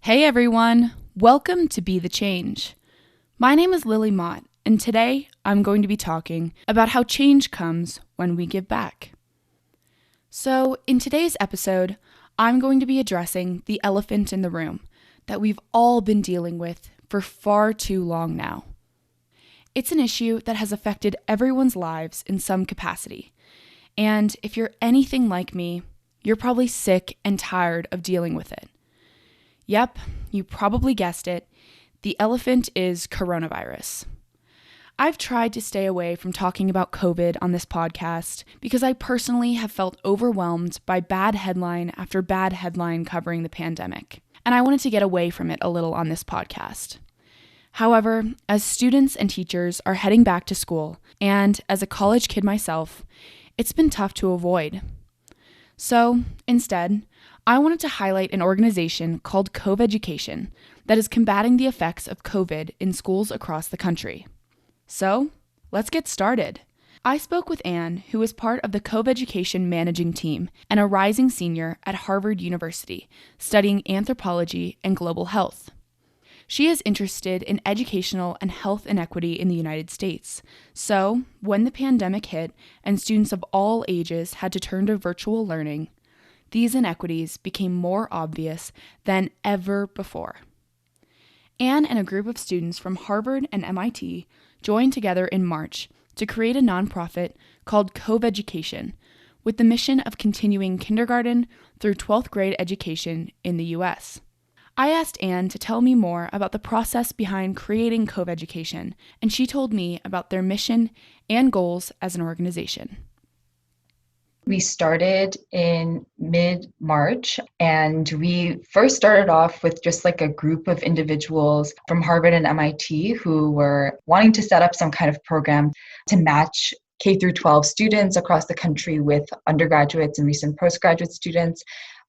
Hey everyone, welcome to Be the Change. My name is Lily Mott, and today I'm going to be talking about how change comes when we give back. So, in today's episode, I'm going to be addressing the elephant in the room that we've all been dealing with for far too long now. It's an issue that has affected everyone's lives in some capacity, and if you're anything like me, you're probably sick and tired of dealing with it. Yep, you probably guessed it. The elephant is coronavirus. I've tried to stay away from talking about COVID on this podcast because I personally have felt overwhelmed by bad headline after bad headline covering the pandemic, and I wanted to get away from it a little on this podcast. However, as students and teachers are heading back to school, and as a college kid myself, it's been tough to avoid. So, instead, I wanted to highlight an organization called CovEducation that is combating the effects of COVID in schools across the country. So, let's get started. I spoke with Anne, who is part of the CovEducation managing team and a rising senior at Harvard University, studying anthropology and global health. She is interested in educational and health inequity in the United States. So, when the pandemic hit and students of all ages had to turn to virtual learning, these inequities became more obvious than ever before. Anne and a group of students from Harvard and MIT joined together in March to create a nonprofit called CovEducation, with the mission of continuing kindergarten through 12th grade education in the U.S. I asked Anne to tell me more about the process behind creating CovEducation, and she told me about their mission and goals as an organization. We started in mid-March, and we first started off with just like a group of individuals from Harvard and MIT who were wanting to set up some kind of program to match K through 12 students across the country with undergraduates and recent postgraduate students,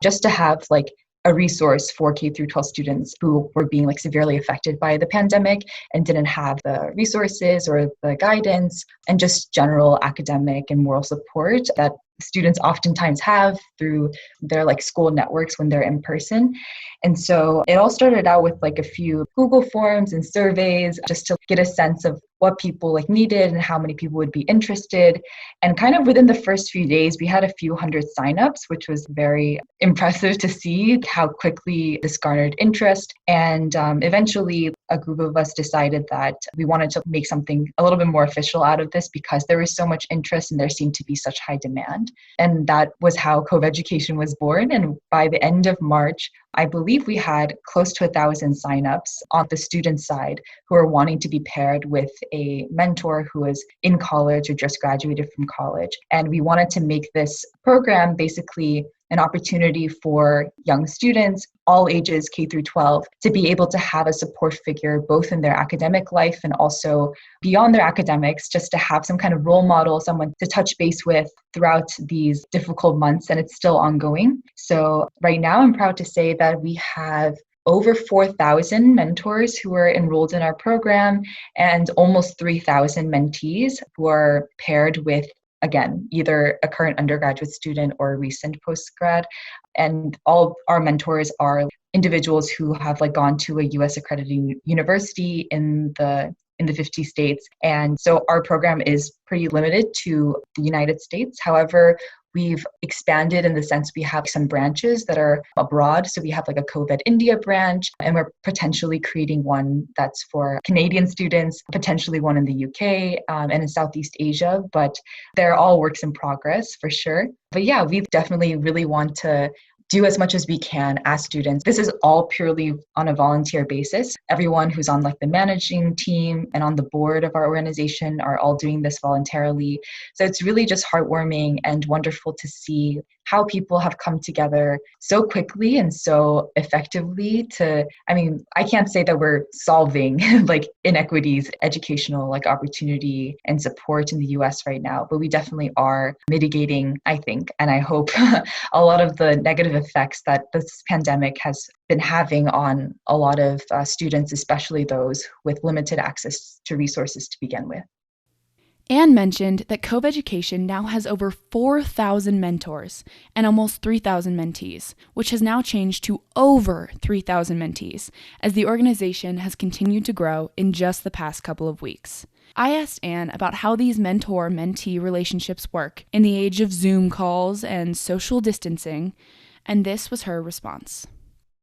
just to have like a resource for K through 12 students who were being like severely affected by the pandemic and didn't have the resources or the guidance and just general academic and moral support that students oftentimes have through their like school networks when they're in person. And so it all started out with like a few Google forms and surveys just to get a sense of what people like needed and how many people would be interested. And kind of within the first few days, we had a few hundred signups, which was very impressive to see how quickly this garnered interest. And eventually a group of us decided that we wanted to make something a little bit more official out of this because there was so much interest and there seemed to be such high demand. And that was how CovEducation was born. And by the end of March, I believe we had close to 1,000 signups on the student side who are wanting to be paired with a mentor who is in college or just graduated from college. And we wanted to make this program basically an opportunity for young students, all ages K through 12, to be able to have a support figure both in their academic life and also beyond their academics, just to have some kind of role model, someone to touch base with throughout these difficult months, and it's still ongoing. So right now, I'm proud to say that we have over 4,000 mentors who are enrolled in our program and almost 3,000 mentees who are paired with, again, either a current undergraduate student or a recent postgrad. And all our mentors are individuals who have like gone to a US accredited university in the 50 states. And so our program is pretty limited to the United States. However, we've expanded in the sense we have some branches that are abroad. So we have like a COVID India branch, and we're potentially creating one that's for Canadian students, potentially one in the UK and in Southeast Asia, but they're all works in progress for sure. But yeah, we definitely really want to do as much as we can as students. This is all purely on a volunteer basis. Everyone who's on like the managing team and on the board of our organization are all doing this voluntarily. So it's really just heartwarming and wonderful to see how people have come together so quickly and so effectively I can't say that we're solving like inequities, educational like opportunity and support in the US right now, but we definitely are mitigating, I think, and I hope a lot of the negative effects that this pandemic has been having on a lot of students, especially those with limited access to resources to begin with. Anne mentioned that CovEducation now has over 4,000 mentors and almost 3,000 mentees, which has now changed to over 3,000 mentees as the organization has continued to grow in just the past couple of weeks. I asked Anne about how these mentor-mentee relationships work in the age of Zoom calls and social distancing, and this was her response.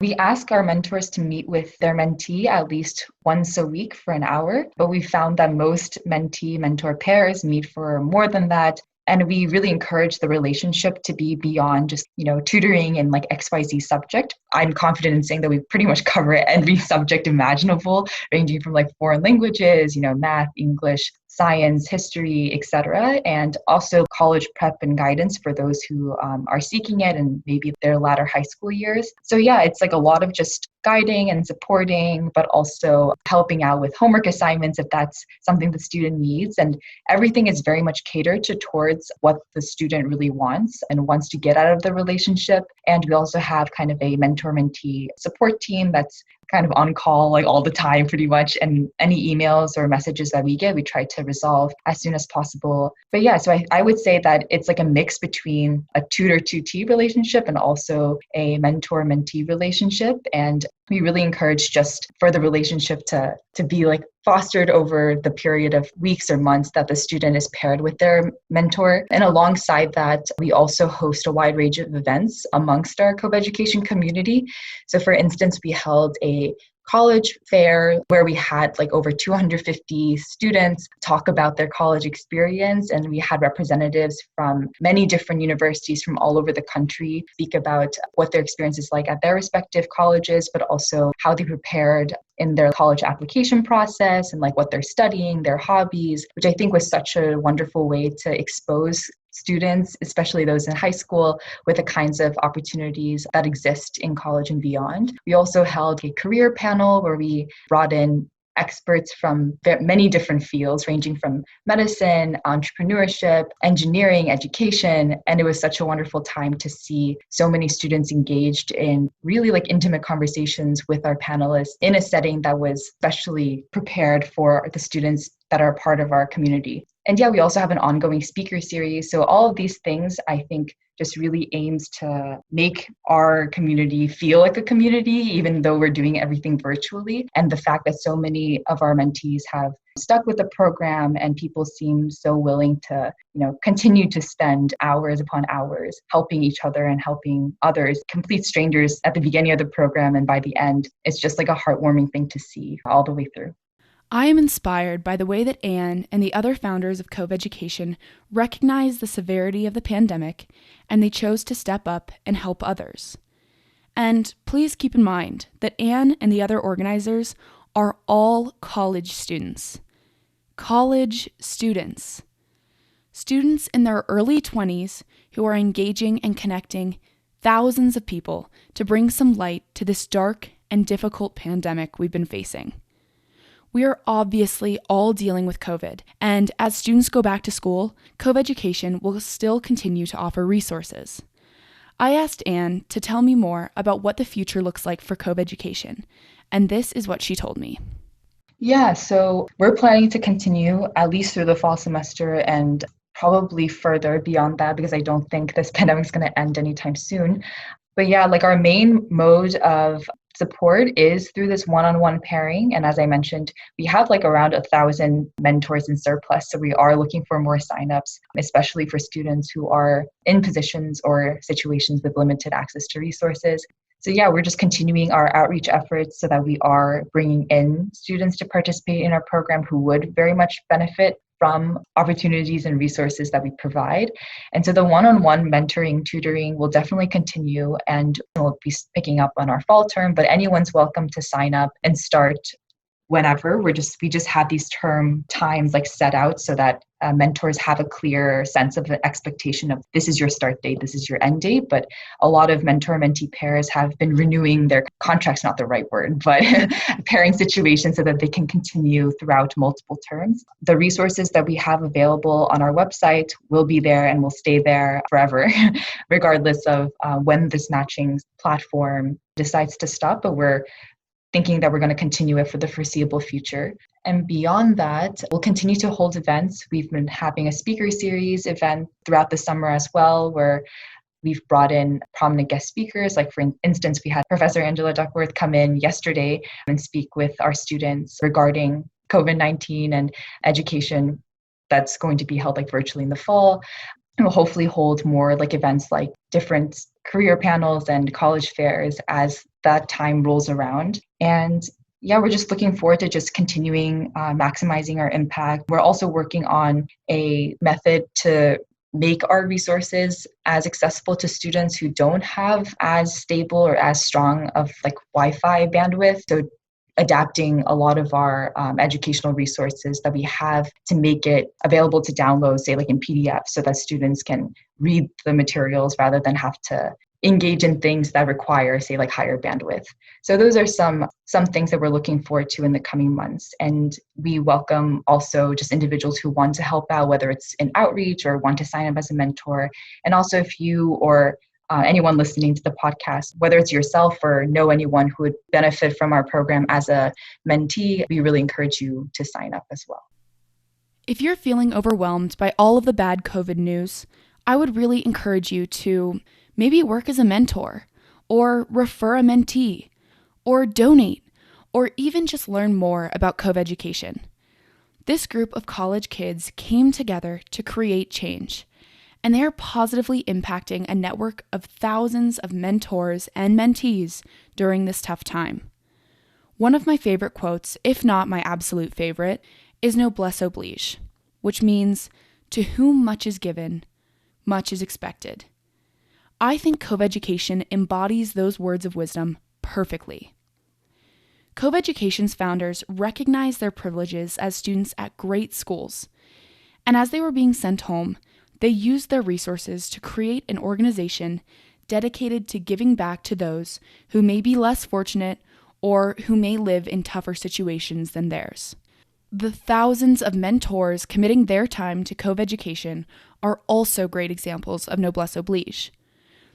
We ask our mentors to meet with their mentee at least once a week for an hour, but we found that most mentee-mentor pairs meet for more than that. And we really encourage the relationship to be beyond just, tutoring and like XYZ subject. I'm confident in saying that we pretty much cover every subject imaginable, ranging from like foreign languages, math, English, science, history, etc., and also college prep and guidance for those who are seeking it and maybe their latter high school years. So yeah, it's like a lot of just guiding and supporting, but also helping out with homework assignments if that's something the student needs. And everything is very much catered towards what the student really wants and wants to get out of the relationship. And we also have kind of a mentor-mentee support team that's kind of on call like all the time pretty much, and any emails or messages that we get we try to resolve as soon as possible. But yeah, so I would say that it's like a mix between a tutor-tutee relationship and also a mentor-mentee relationship, and we really encourage just for the relationship to be like fostered over the period of weeks or months that the student is paired with their mentor. And alongside that, we also host a wide range of events amongst our CovEducation community. So for instance, we held a college fair where we had like over 250 students talk about their college experience, and we had representatives from many different universities from all over the country speak about what their experience is like at their respective colleges, but also how they prepared in their college application process and like what they're studying, their hobbies, which I think was such a wonderful way to expose students, especially those in high school, with the kinds of opportunities that exist in college and beyond. We also held a career panel where we brought in experts from many different fields, ranging from medicine, entrepreneurship, engineering, education. And it was such a wonderful time to see so many students engaged in really like intimate conversations with our panelists in a setting that was specially prepared for the students that are part of our community. And yeah, we also have an ongoing speaker series. So all of these things, I think, just really aims to make our community feel like a community, even though we're doing everything virtually. And the fact that so many of our mentees have stuck with the program and people seem so willing to, continue to spend hours upon hours helping each other and helping others, complete strangers at the beginning of the program. And by the end, it's just like a heartwarming thing to see all the way through. I am inspired by the way that Anne and the other founders of CovEducation recognized the severity of the pandemic, and they chose to step up and help others. And please keep in mind that Anne and the other organizers are all college students. College students. Students in their early 20s who are engaging and connecting thousands of people to bring some light to this dark and difficult pandemic we've been facing. We are obviously all dealing with COVID, and as students go back to school, CovEducation will still continue to offer resources. I asked Anne to tell me more about what the future looks like for CovEducation, and this is what she told me. Yeah, so we're planning to continue at least through the fall semester and probably further beyond that, because I don't think this pandemic is going to end anytime soon. But yeah, like our main mode of support is through this one-on-one pairing. And as I mentioned, we have like around 1,000 mentors in surplus. So we are looking for more signups, especially for students who are in positions or situations with limited access to resources. So yeah, we're just continuing our outreach efforts so that we are bringing in students to participate in our program who would very much benefit from opportunities and resources that we provide. And so the one-on-one mentoring, tutoring will definitely continue, and we'll be picking up on our fall term, but anyone's welcome to sign up and start whenever. We just have these term times like set out so that mentors have a clear sense of the expectation of this is your start date, this is your end date. But a lot of mentor-mentee pairs have been renewing their contracts, not the right word, but pairing situations so that they can continue throughout multiple terms. The resources that we have available on our website will be there and will stay there forever, regardless of when this matching platform decides to stop. But we're thinking that we're going to continue it for the foreseeable future. And beyond that, we'll continue to hold events. We've been having a speaker series event throughout the summer as well, where we've brought in prominent guest speakers. Like, for instance, we had Professor Angela Duckworth come in yesterday and speak with our students regarding COVID-19 and education. That's going to be held like virtually in the fall. And we'll hopefully hold more like events like different career panels and college fairs as that time rolls around. And yeah, we're just looking forward to just continuing maximizing our impact. We're also working on a method to make our resources as accessible to students who don't have as stable or as strong of like Wi-Fi bandwidth. So adapting a lot of our educational resources that we have to make it available to download, say like in PDF, so that students can read the materials rather than have to engage in things that require, say, like higher bandwidth. So those are some things that we're looking forward to in the coming months. And we welcome also just individuals who want to help out, whether it's in outreach or want to sign up as a mentor. And also if you or anyone listening to the podcast, whether it's yourself or know anyone who would benefit from our program as a mentee, we really encourage you to sign up as well. If you're feeling overwhelmed by all of the bad COVID news, I would really encourage you to maybe work as a mentor, or refer a mentee, or donate, or even just learn more about CovEducation. This group of college kids came together to create change, and they are positively impacting a network of thousands of mentors and mentees during this tough time. One of my favorite quotes, if not my absolute favorite, is noblesse oblige, which means, to whom much is given, much is expected. I think CovEducation embodies those words of wisdom perfectly. CovEducation's founders recognized their privileges as students at great schools, and as they were being sent home, they used their resources to create an organization dedicated to giving back to those who may be less fortunate or who may live in tougher situations than theirs. The thousands of mentors committing their time to CovEducation are also great examples of noblesse oblige.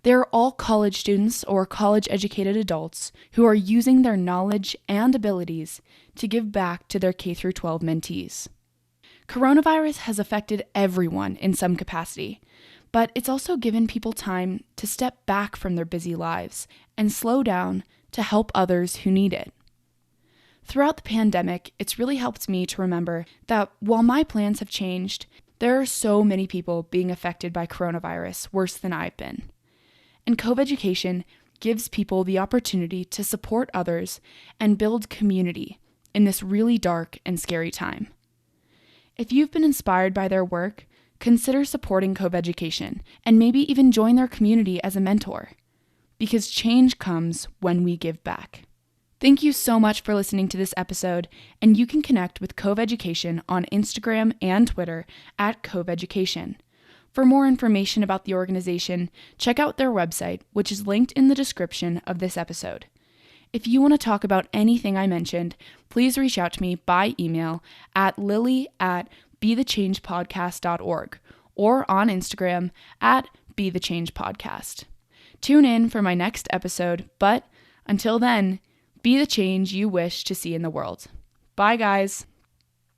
They're all college students or college-educated adults who are using their knowledge and abilities to give back to their K-12 mentees. Coronavirus has affected everyone in some capacity, but it's also given people time to step back from their busy lives and slow down to help others who need it. Throughout the pandemic, it's really helped me to remember that while my plans have changed, there are so many people being affected by coronavirus worse than I've been. And CovEducation gives people the opportunity to support others and build community in this really dark and scary time. If you've been inspired by their work, consider supporting CovEducation and maybe even join their community as a mentor, because change comes when we give back. Thank you so much for listening to this episode, and you can connect with CovEducation on Instagram and Twitter at CovEducation. For more information about the organization, check out their website, which is linked in the description of this episode. If you want to talk about anything I mentioned, please reach out to me by email at lily@bethechangepodcast.org or on Instagram at bethechangepodcast. Tune in for my next episode, but until then, be the change you wish to see in the world. Bye, guys.